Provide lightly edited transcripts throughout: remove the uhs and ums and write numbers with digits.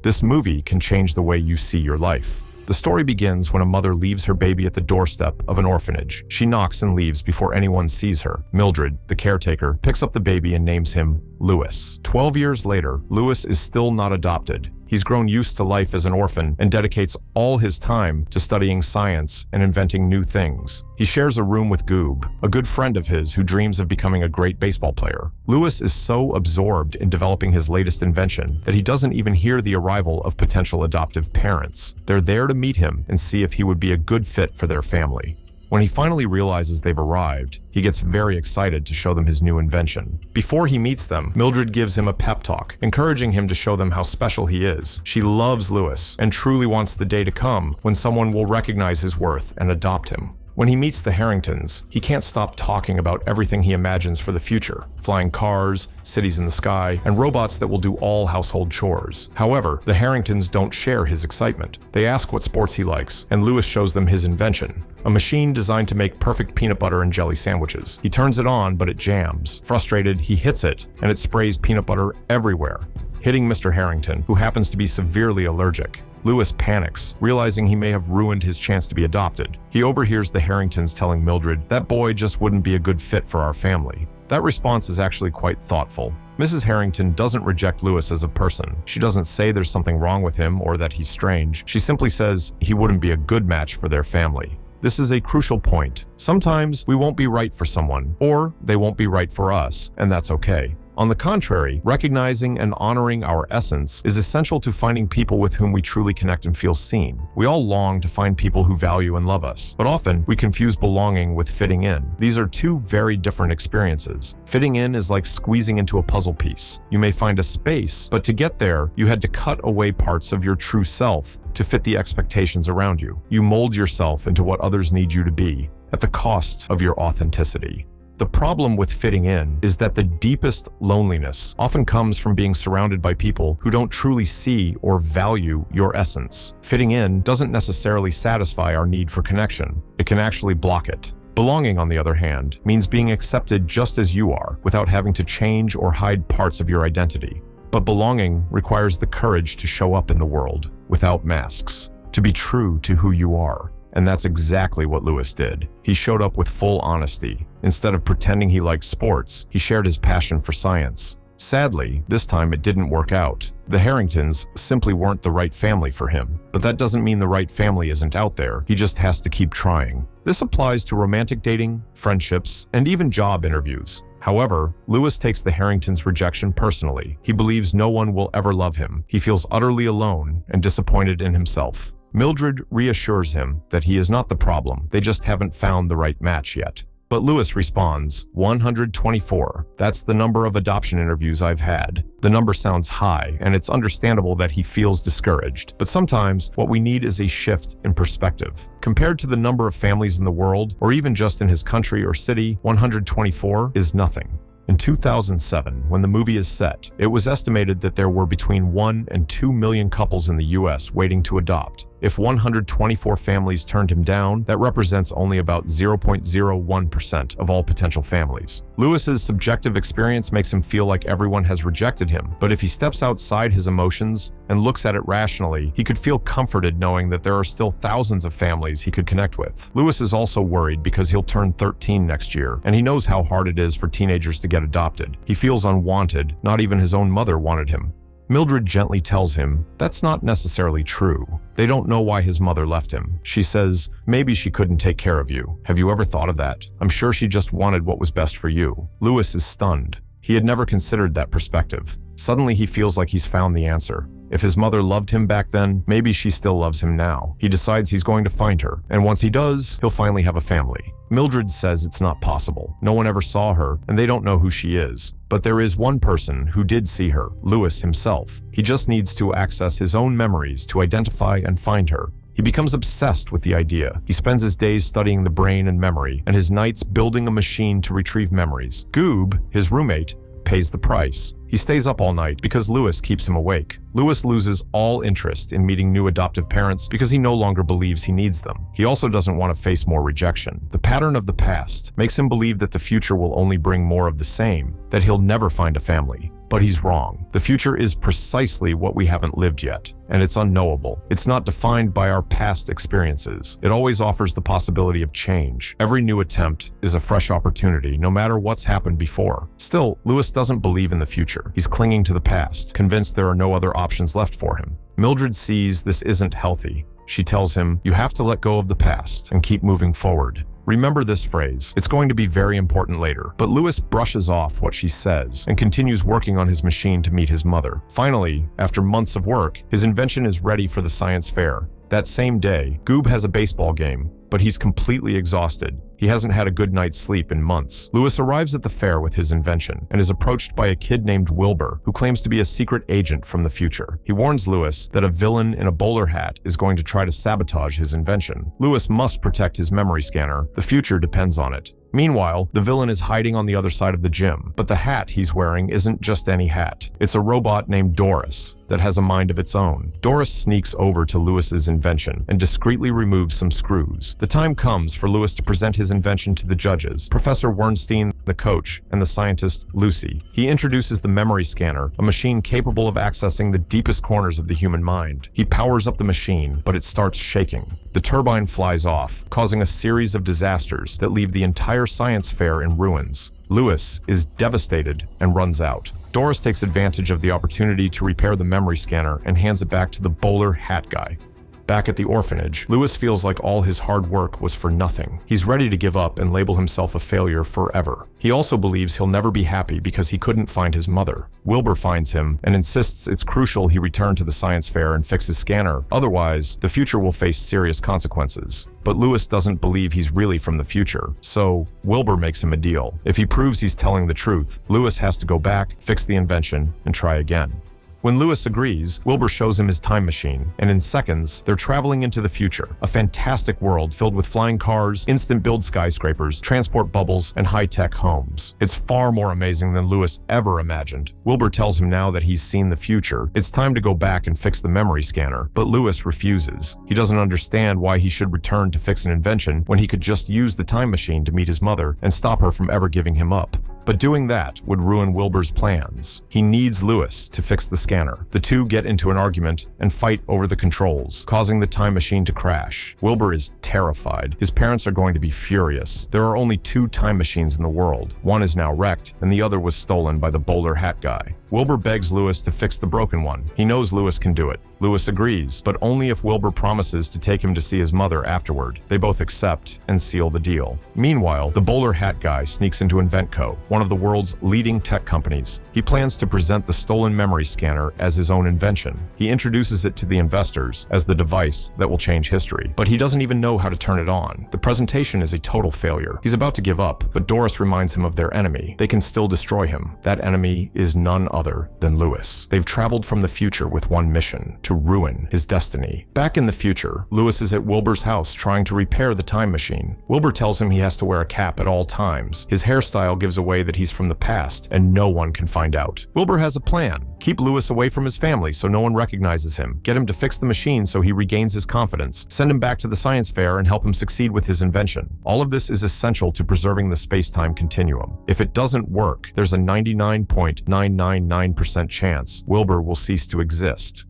This movie can change the way you see your life. The story begins when a mother leaves her baby at the doorstep of an orphanage. She knocks and leaves before anyone sees her. Mildred, the caretaker, picks up the baby and names him Lewis. 12 years later, Lewis is still not adopted. He's grown used to life as an orphan and dedicates all his time to studying science and inventing new things. He shares a room with Goob, a good friend of his who dreams of becoming a great baseball player. Lewis is so absorbed in developing his latest invention that he doesn't even hear the arrival of potential adoptive parents. They're there to meet him and see if he would be a good fit for their family. When he finally realizes they've arrived, he gets very excited to show them his new invention. Before he meets them, Mildred gives him a pep talk, encouraging him to show them how special he is. She loves Lewis and truly wants the day to come when someone will recognize his worth and adopt him. When he meets the Harringtons, he can't stop talking about everything he imagines for the future: flying cars, cities in the sky, and robots that will do all household chores. However, the Harringtons don't share his excitement. They ask what sports he likes, and Lewis shows them his invention, a machine designed to make perfect peanut butter and jelly sandwiches. He turns it on, but it jams. Frustrated, he hits it, and it sprays peanut butter everywhere, hitting Mr. Harrington, who happens to be severely allergic. Lewis panics, realizing he may have ruined his chance to be adopted. He overhears the Harringtons telling Mildred, "That boy just wouldn't be a good fit for our family." That response is actually quite thoughtful. Mrs. Harrington doesn't reject Lewis as a person. She doesn't say there's something wrong with him or that he's strange. She simply says he wouldn't be a good match for their family. This is a crucial point. Sometimes we won't be right for someone, or they won't be right for us, and that's okay. On the contrary, recognizing and honoring our essence is essential to finding people with whom we truly connect and feel seen. We all long to find people who value and love us, but often we confuse belonging with fitting in. These are two very different experiences. Fitting in is like squeezing into a puzzle piece. You may find a space, but to get there, you had to cut away parts of your true self to fit the expectations around you. You mold yourself into what others need you to be, at the cost of your authenticity. The problem with fitting in is that the deepest loneliness often comes from being surrounded by people who don't truly see or value your essence. Fitting in doesn't necessarily satisfy our need for connection. It can actually block it. Belonging, on the other hand, means being accepted just as you are, without having to change or hide parts of your identity. But belonging requires the courage to show up in the world without masks, to be true to who you are. And that's exactly what Lewis did. He showed up with full honesty. Instead of pretending he liked sports, he shared his passion for science. Sadly, this time it didn't work out. The Harringtons simply weren't the right family for him. But that doesn't mean the right family isn't out there. He just has to keep trying. This applies to romantic dating, friendships, and even job interviews. However, Lewis takes the Harringtons' rejection personally. He believes no one will ever love him. He feels utterly alone and disappointed in himself. Mildred reassures him that he is not the problem. They just haven't found the right match yet. But Lewis responds, 124. That's the number of adoption interviews I've had. The number sounds high, and it's understandable that he feels discouraged. But sometimes what we need is a shift in perspective. Compared to the number of families in the world, or even just in his country or city, 124 is nothing. In 2007, when the movie is set, it was estimated that there were between 1 and 2 million couples in the US waiting to adopt. If 124 families turned him down, that represents only about 0.01% of all potential families. Lewis's subjective experience makes him feel like everyone has rejected him, but if he steps outside his emotions and looks at it rationally, he could feel comforted knowing that there are still thousands of families he could connect with. Lewis is also worried because he'll turn 13 next year, and he knows how hard it is for teenagers to get adopted. He feels unwanted. Not even his own mother wanted him. Mildred gently tells him that's not necessarily true. They don't know why his mother left him. She says, maybe she couldn't take care of you. Have you ever thought of that? I'm sure she just wanted what was best for you. Lewis is stunned. He had never considered that perspective. Suddenly he feels like he's found the answer. If his mother loved him back then, maybe she still loves him now. He decides he's going to find her, and once he does, he'll finally have a family. Mildred says it's not possible. No one ever saw her, and they don't know who she is. But there is one person who did see her, Lewis himself. He just needs to access his own memories to identify and find her. He becomes obsessed with the idea. He spends his days studying the brain and memory, and his nights building a machine to retrieve memories. Goob, his roommate, pays the price. He stays up all night because Lewis keeps him awake. Lewis loses all interest in meeting new adoptive parents because he no longer believes he needs them. He also doesn't want to face more rejection. The pattern of the past makes him believe that the future will only bring more of the same, that he'll never find a family. But he's wrong. The future is precisely what we haven't lived yet, and it's unknowable. It's not defined by our past experiences. It always offers the possibility of change. Every new attempt is a fresh opportunity, no matter what's happened before. Still, Lewis doesn't believe in the future. He's clinging to the past, convinced there are no other options left for him. Mildred sees this isn't healthy. She tells him, "You have to let go of the past and keep moving forward." Remember this phrase. It's going to be very important later. But Lewis brushes off what she says and continues working on his machine to meet his mother. Finally, after months of work, his invention is ready for the science fair. That same day, Goob has a baseball game, but he's completely exhausted. He hasn't had a good night's sleep in months. Lewis arrives at the fair with his invention and is approached by a kid named Wilbur, who claims to be a secret agent from the future. He warns Lewis that a villain in a bowler hat is going to try to sabotage his invention. Lewis must protect his memory scanner. The future depends on it. Meanwhile, the villain is hiding on the other side of the gym, but the hat he's wearing isn't just any hat. It's a robot named Doris that has a mind of its own. Doris sneaks over to Lewis's invention and discreetly removes some screws. The time comes for Lewis to present his invention to the judges, Professor Wernstein, the coach, and the scientist Lucy. He introduces the memory scanner, a machine capable of accessing the deepest corners of the human mind. He powers up the machine, but it starts shaking. The turbine flies off, causing a series of disasters that leave the entire science fair in ruins. Lewis is devastated and runs out. Doris takes advantage of the opportunity to repair the memory scanner and hands it back to the bowler hat guy. Back at the orphanage, Lewis feels like all his hard work was for nothing. He's ready to give up and label himself a failure forever. He also believes he'll never be happy because he couldn't find his mother. Wilbur finds him and insists it's crucial he return to the science fair and fix his scanner. Otherwise, the future will face serious consequences. But Lewis doesn't believe he's really from the future, so Wilbur makes him a deal. If he proves he's telling the truth, Lewis has to go back, fix the invention, and try again. When Lewis agrees, Wilbur shows him his time machine, and in seconds, they're traveling into the future, a fantastic world filled with flying cars, instant-build skyscrapers, transport bubbles, and high-tech homes. It's far more amazing than Lewis ever imagined. Wilbur tells him now that he's seen the future. It's time to go back and fix the memory scanner, but Lewis refuses. He doesn't understand why he should return to fix an invention when he could just use the time machine to meet his mother and stop her from ever giving him up. But doing that would ruin Wilbur's plans. He needs Lewis to fix the scanner. The two get into an argument and fight over the controls, causing the time machine to crash. Wilbur is terrified. His parents are going to be furious. There are only 2 time machines in the world. One is now wrecked, and the other was stolen by the bowler hat guy. Wilbur begs Lewis to fix the broken one. He knows Lewis can do it. Lewis agrees, but only if Wilbur promises to take him to see his mother afterward. They both accept and seal the deal. Meanwhile, the bowler hat guy sneaks into InventCo, one of the world's leading tech companies. He plans to present the stolen memory scanner as his own invention. He introduces it to the investors as the device that will change history, but he doesn't even know how to turn it on. The presentation is a total failure. He's about to give up, but Doris reminds him of their enemy. They can still destroy him. That enemy is none other than Lewis. They've traveled from the future with one mission: to ruin his destiny. Back in the future, Lewis is at Wilbur's house trying to repair the time machine. Wilbur tells him he has to wear a cap at all times. His hairstyle gives away that he's from the past, and no one can find out. Wilbur has a plan. Keep Lewis away from his family so no one recognizes him. Get him to fix the machine so he regains his confidence. Send him back to the science fair and help him succeed with his invention. All of this is essential to preserving the space-time continuum. If it doesn't work, there's a 99.999% chance Wilbur will cease to exist.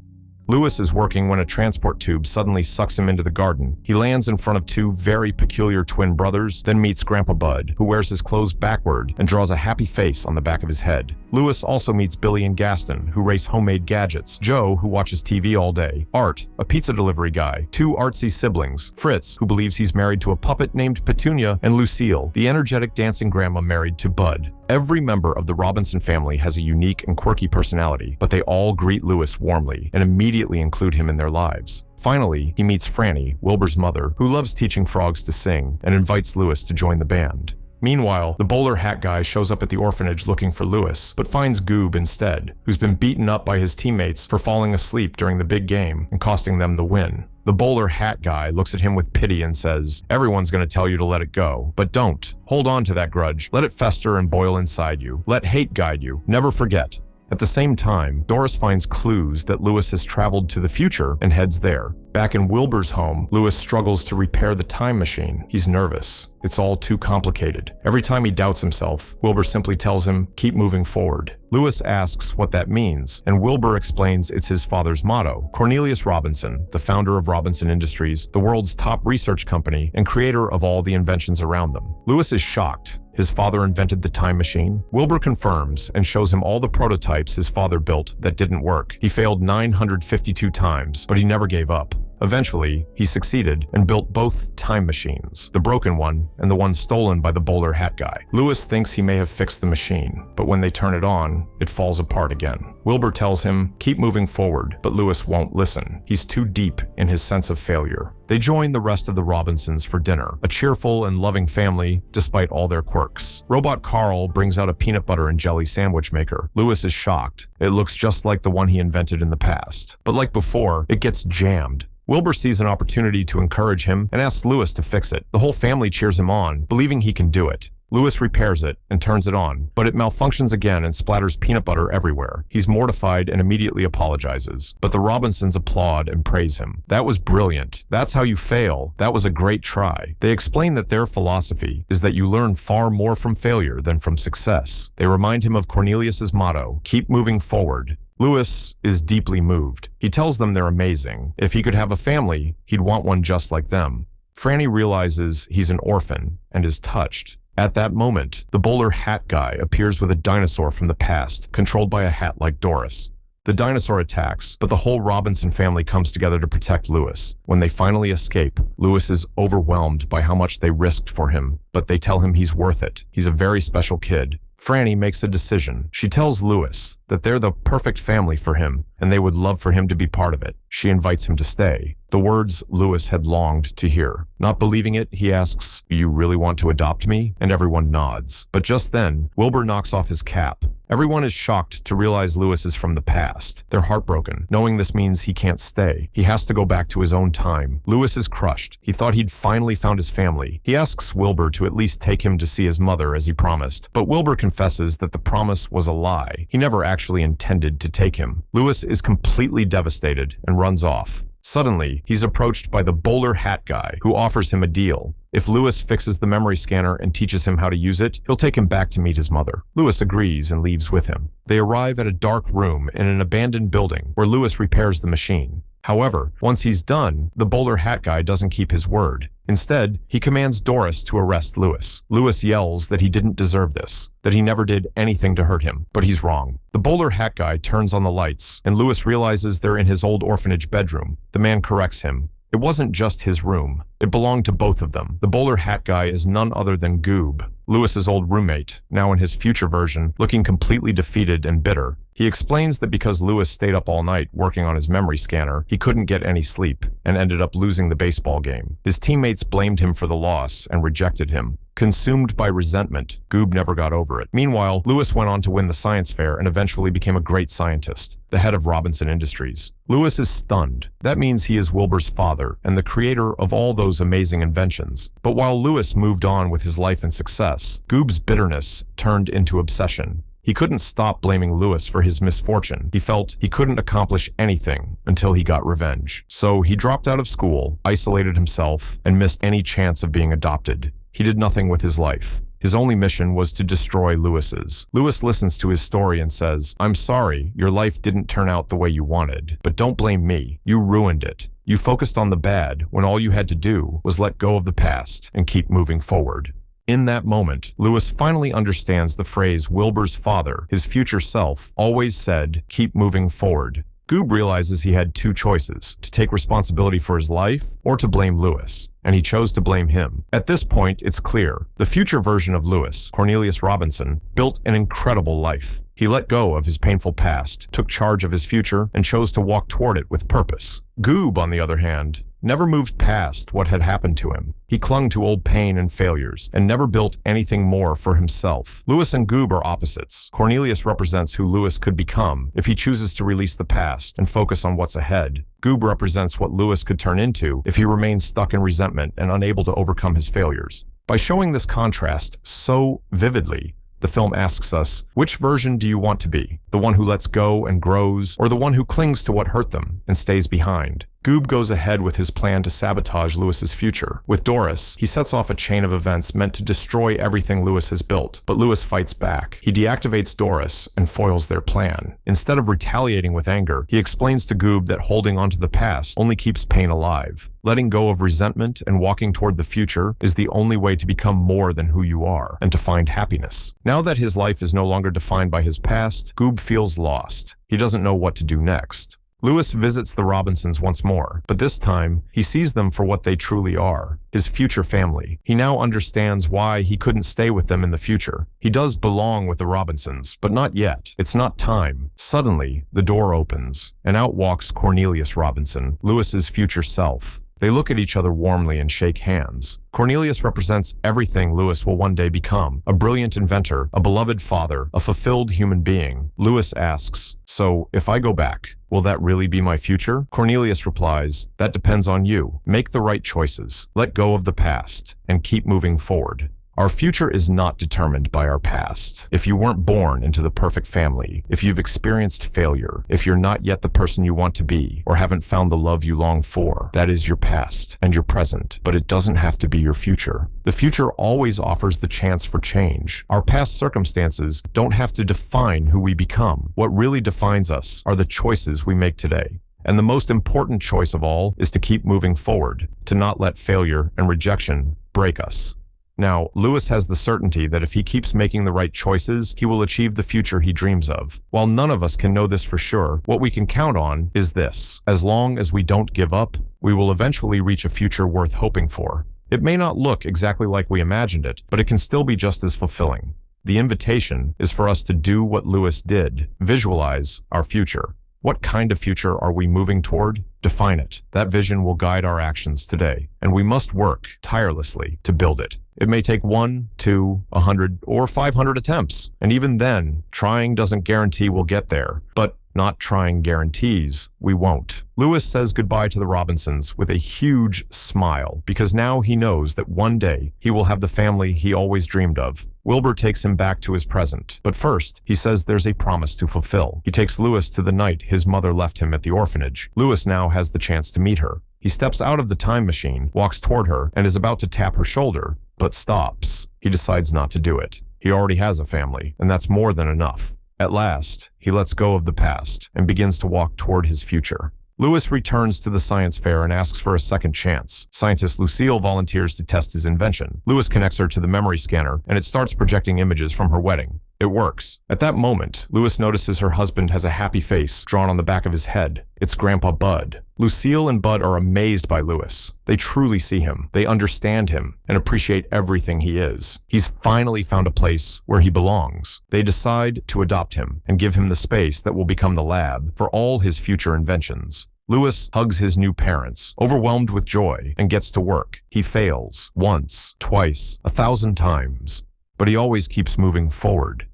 Lewis is working when a transport tube suddenly sucks him into the garden. He lands in front of 2 very peculiar twin brothers, then meets Grandpa Bud, who wears his clothes backward and draws a happy face on the back of his head. Lewis also meets Billy and Gaston, who race homemade gadgets, Joe, who watches TV all day, Art, a pizza delivery guy, 2 artsy siblings, Fritz, who believes he's married to a puppet named Petunia, and Lucille, the energetic dancing grandma married to Bud. Every member of the Robinson family has a unique and quirky personality, but they all greet Lewis warmly and immediately include him in their lives. Finally, he meets Franny, Wilbur's mother, who loves teaching frogs to sing, and invites Lewis to join the band. Meanwhile, the bowler hat guy shows up at the orphanage looking for Lewis, but finds Goob instead, who's been beaten up by his teammates for falling asleep during the big game and costing them the win. The bowler hat guy looks at him with pity and says, "Everyone's going to tell you to let it go, but don't. Hold on to that grudge. Let it fester and boil inside you. Let hate guide you. Never forget." At the same time, Doris finds clues that Lewis has traveled to the future and heads there. Back in Wilbur's home, Lewis struggles to repair the time machine. He's nervous. It's all too complicated. Every time he doubts himself, Wilbur simply tells him, keep moving forward. Lewis asks what that means, and Wilbur explains it's his father's motto. Cornelius Robinson, the founder of Robinson Industries, the world's top research company and creator of all the inventions around them. Lewis is shocked. His father invented the time machine. Wilbur confirms and shows him all the prototypes his father built that didn't work. He failed 952 times, but he never gave up. Eventually, he succeeded and built both time machines, the broken one and the one stolen by the bowler hat guy. Lewis thinks he may have fixed the machine, but when they turn it on, it falls apart again. Wilbur tells him, keep moving forward, but Lewis won't listen. He's too deep in his sense of failure. They join the rest of the Robinsons for dinner, a cheerful and loving family despite all their quirks. Robot Carl brings out a peanut butter and jelly sandwich maker. Lewis is shocked. It looks just like the one he invented in the past. But like before, it gets jammed. Wilbur sees an opportunity to encourage him and asks Lewis to fix it. The whole family cheers him on, believing he can do it. Lewis repairs it and turns it on, but it malfunctions again and splatters peanut butter everywhere. He's mortified and immediately apologizes, but the Robinsons applaud and praise him. That was brilliant. That's how you fail. That was a great try. They explain that their philosophy is that you learn far more from failure than from success. They remind him of Cornelius's motto, keep moving forward. Lewis is deeply moved. He tells them they're amazing. If he could have a family, he'd want one just like them. Franny realizes he's an orphan and is touched. At that moment, the bowler hat guy appears with a dinosaur from the past, controlled by a hat like Doris. The dinosaur attacks, but the whole Robinson family comes together to protect Lewis. When they finally escape, Lewis is overwhelmed by how much they risked for him, but they tell him he's worth it. He's a very special kid. Franny makes a decision. She tells Lewis that they're the perfect family for him, and they would love for him to be part of it. She invites him to stay. The words Lewis had longed to hear. Not believing it, he asks, "You really want to adopt me?" And everyone nods. But just then, Wilbur knocks off his cap. Everyone is shocked to realize Lewis is from the past. They're heartbroken, knowing this means he can't stay. He has to go back to his own time. Lewis is crushed. He thought he'd finally found his family. He asks Wilbur to at least take him to see his mother as he promised. But Wilbur confesses that the promise was a lie. He never actually intended to take him. Lewis is completely devastated and runs off. Suddenly, he's approached by the bowler hat guy, who offers him a deal. If Lewis fixes the memory scanner and teaches him how to use it, he'll take him back to meet his mother. Lewis agrees and leaves with him. They arrive at a dark room in an abandoned building where Lewis repairs the machine. However, once he's done, the bowler hat guy doesn't keep his word. Instead, he commands Doris to arrest Lewis. Lewis yells that he didn't deserve this, that he never did anything to hurt him, but he's wrong. The bowler hat guy turns on the lights, and Lewis realizes they're in his old orphanage bedroom. The man corrects him. It wasn't just his room. It belonged to both of them. The bowler hat guy is none other than Goob, Lewis's old roommate, now in his future version, looking completely defeated and bitter. He explains that because Lewis stayed up all night working on his memory scanner, he couldn't get any sleep and ended up losing the baseball game. His teammates blamed him for the loss and rejected him. Consumed by resentment, Goob never got over it. Meanwhile, Lewis went on to win the science fair and eventually became a great scientist, the head of Robinson Industries. Lewis is stunned. That means he is Wilbur's father and the creator of all those amazing inventions. But while Lewis moved on with his life and success, Goob's bitterness turned into obsession. He couldn't stop blaming Lewis for his misfortune. He felt he couldn't accomplish anything until he got revenge. So he dropped out of school, isolated himself, and missed any chance of being adopted. He did nothing with his life. His only mission was to destroy Lewis's. Lewis listens to his story and says, "I'm sorry, your life didn't turn out the way you wanted, but don't blame me. You ruined it. You focused on the bad when all you had to do was let go of the past and keep moving forward." In that moment, Lewis finally understands the phrase Wilbur's father, his future self, always said, "Keep moving forward." Goob realizes he had two choices, to take responsibility for his life or to blame Lewis, and he chose to blame him. At this point, it's clear. The future version of Lewis, Cornelius Robinson, built an incredible life. He let go of his painful past, took charge of his future, and chose to walk toward it with purpose. Goob, on the other hand, never moved past what had happened to him. He clung to old pain and failures, and never built anything more for himself. Lewis and Goob are opposites. Cornelius represents who Lewis could become if he chooses to release the past and focus on what's ahead. Goob represents what Lewis could turn into if he remains stuck in resentment and unable to overcome his failures. By showing this contrast so vividly, The film asks us, which version do you want to be? The one who lets go and grows, or the one who clings to what hurt them and stays behind? Goob goes ahead with his plan to sabotage Lewis's future. With Doris, he sets off a chain of events meant to destroy everything Lewis has built, but Lewis fights back. He deactivates Doris and foils their plan. Instead of retaliating with anger, he explains to Goob that holding onto the past only keeps pain alive. Letting go of resentment and walking toward the future is the only way to become more than who you are and to find happiness. Now that his life is no longer defined by his past, Goob feels lost. He doesn't know what to do next. Lewis visits the Robinsons once more, but this time, he sees them for what they truly are, his future family. He now understands why he couldn't stay with them in the future. He does belong with the Robinsons, but not yet. It's not time. Suddenly, the door opens, and out walks Cornelius Robinson, Lewis's future self. They look at each other warmly and shake hands. Cornelius represents everything Lewis will one day become: a brilliant inventor, a beloved father, a fulfilled human being. Lewis asks, "So, if I go back, will that really be my future?" Cornelius replies, "That depends on you. Make the right choices. Let go of the past, and keep moving forward." Our future is not determined by our past. If you weren't born into the perfect family, if you've experienced failure, if you're not yet the person you want to be, or haven't found the love you long for, that is your past and your present, but it doesn't have to be your future. The future always offers the chance for change. Our past circumstances don't have to define who we become. What really defines us are the choices we make today. And the most important choice of all is to keep moving forward, to not let failure and rejection break us. Now, Lewis has the certainty that if he keeps making the right choices, he will achieve the future he dreams of. While none of us can know this for sure, what we can count on is this: as long as we don't give up, we will eventually reach a future worth hoping for. It may not look exactly like we imagined it, but it can still be just as fulfilling. The invitation is for us to do what Lewis did: visualize our future. What kind of future are we moving toward? Define it. That vision will guide our actions today, and we must work tirelessly to build it. It may take 1, 2, 100, or 500 attempts, and even then, trying doesn't guarantee we'll get there, but not trying guarantees we won't. Lewis says goodbye to the Robinsons with a huge smile, because now he knows that one day he will have the family he always dreamed of. Wilbur takes him back to his present, but first, he says there's a promise to fulfill. He takes Lewis to the night his mother left him at the orphanage. Lewis now has the chance to meet her. He steps out of the time machine, walks toward her, and is about to tap her shoulder, but stops. He decides not to do it. He already has a family, and that's more than enough. At last, he lets go of the past and begins to walk toward his future. Lewis returns to the science fair and asks for a second chance. Scientist Lucille volunteers to test his invention. Lewis connects her to the memory scanner, and it starts projecting images from her wedding. It works. At that moment, Lewis notices her husband has a happy face drawn on the back of his head. It's Grandpa Bud. Lucille and Bud are amazed by Lewis. They truly see him, they understand him, and appreciate everything he is. He's finally found a place where he belongs. They decide to adopt him and give him the space that will become the lab for all his future inventions. Lewis hugs his new parents, overwhelmed with joy, and gets to work. He fails once, twice, 1,000 times. But he always keeps moving forward.